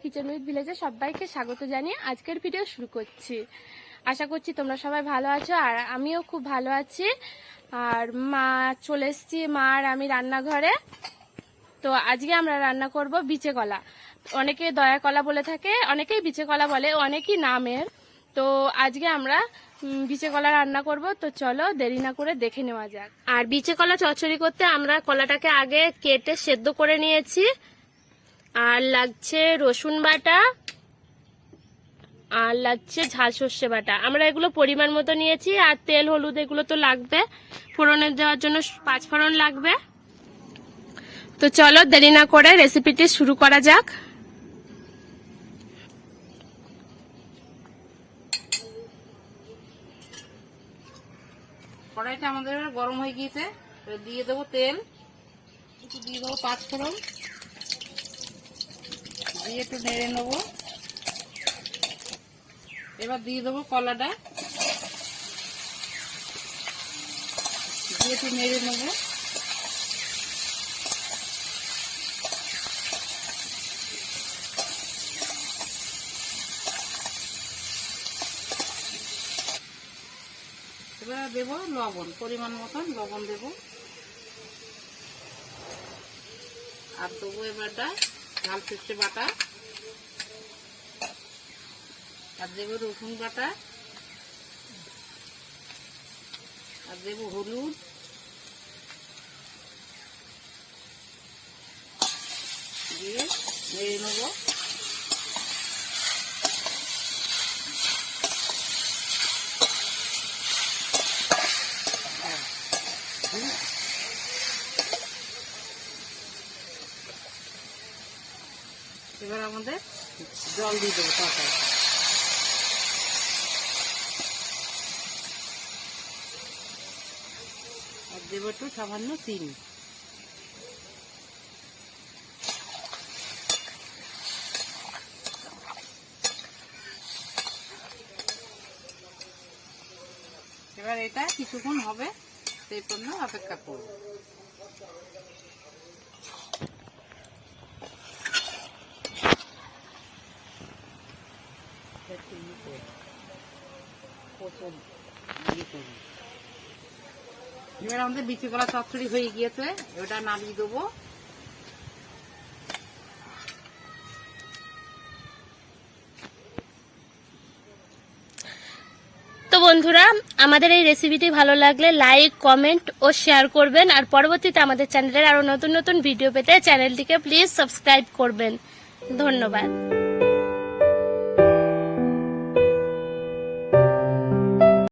Kitchen with ভিলেজে সবাইকে স্বাগত জানিয়ে আজকের ভিডিও শুরু করছি। আশা করছি তোমরা সবাই ভালো আছো, আর আমিও খুব ভালো আছি। আর মা চলে এসেছি, মা আর আমি রান্নাঘরে। তো আজকে আমরা রান্না করব বিচে কলা। অনেকে দয়া কলা বলে থাকে, অনেকেই বিচে কলা বলে, অনেকই নামের। তো আজকে আমরা বিচে কলা রান্না করব। তো চলো দেরি না করে দেখে নেওয়া যাক। আর বিচে কলা চচ্চড়ি করতে আমরা কলাটাকে আগে কেটে সেদ্ধ করে নিয়েছি। আর লাগছে রসুন বাটা, আর লাগছে ঝাল সর্ষে বাটা। আমরা এগুলো পরিমাণ মতো নিয়েছি। আর তেল হলুদ এগুলো তো লাগবে, ফোড়নে দেওয়ার জন্য 5 ফোড়ন লাগবে। তো চলো দেরি না করে রেসিপিটি শুরু করা যাক। কড়াইটা আমাদের গরম হয়ে গিয়েছে, দিয়ে দেবো তেল, একটু দিয়ে দেবো 5 ফোড়ন, দিয়ে একটু নেড়ে নেবো। এবার দিয়ে দেবো কলাটা, দিয়ে একটু নেড়ে নেবো। এবার দেবো লবণ, পরিমাণ মতন লবণ দেবো। আর দেবো এবারটা ঝাল সর্ষে বাটা, আর দেবো রসুন বাটা, আর দেবো হলুদ, দিয়ে নেড়ে নেবো। এবার আমাদের জল দিয়ে দেবো তরকারি, আর দেবো একটু সামান্য চিনি। এবার এটা কিছুক্ষণ হবে, সেই পর্যন্ত অপেক্ষা করব। এবার আমাদের বিচি কলা চচ্চড়ি হয়ে গিয়েছে, ওটা নামিয়ে দেবো। তো বন্ধুরা, আমাদের এই রেসিপিটি ভালো লাগলে লাইক, কমেন্ট ও শেয়ার করবেন। আর পরবর্তীতে আমাদের চ্যানেলের আরো নতুন নতুন ভিডিও পেতে চ্যানেলটিকে প্লিজ সাবস্ক্রাইব করবেন। ধন্যবাদ।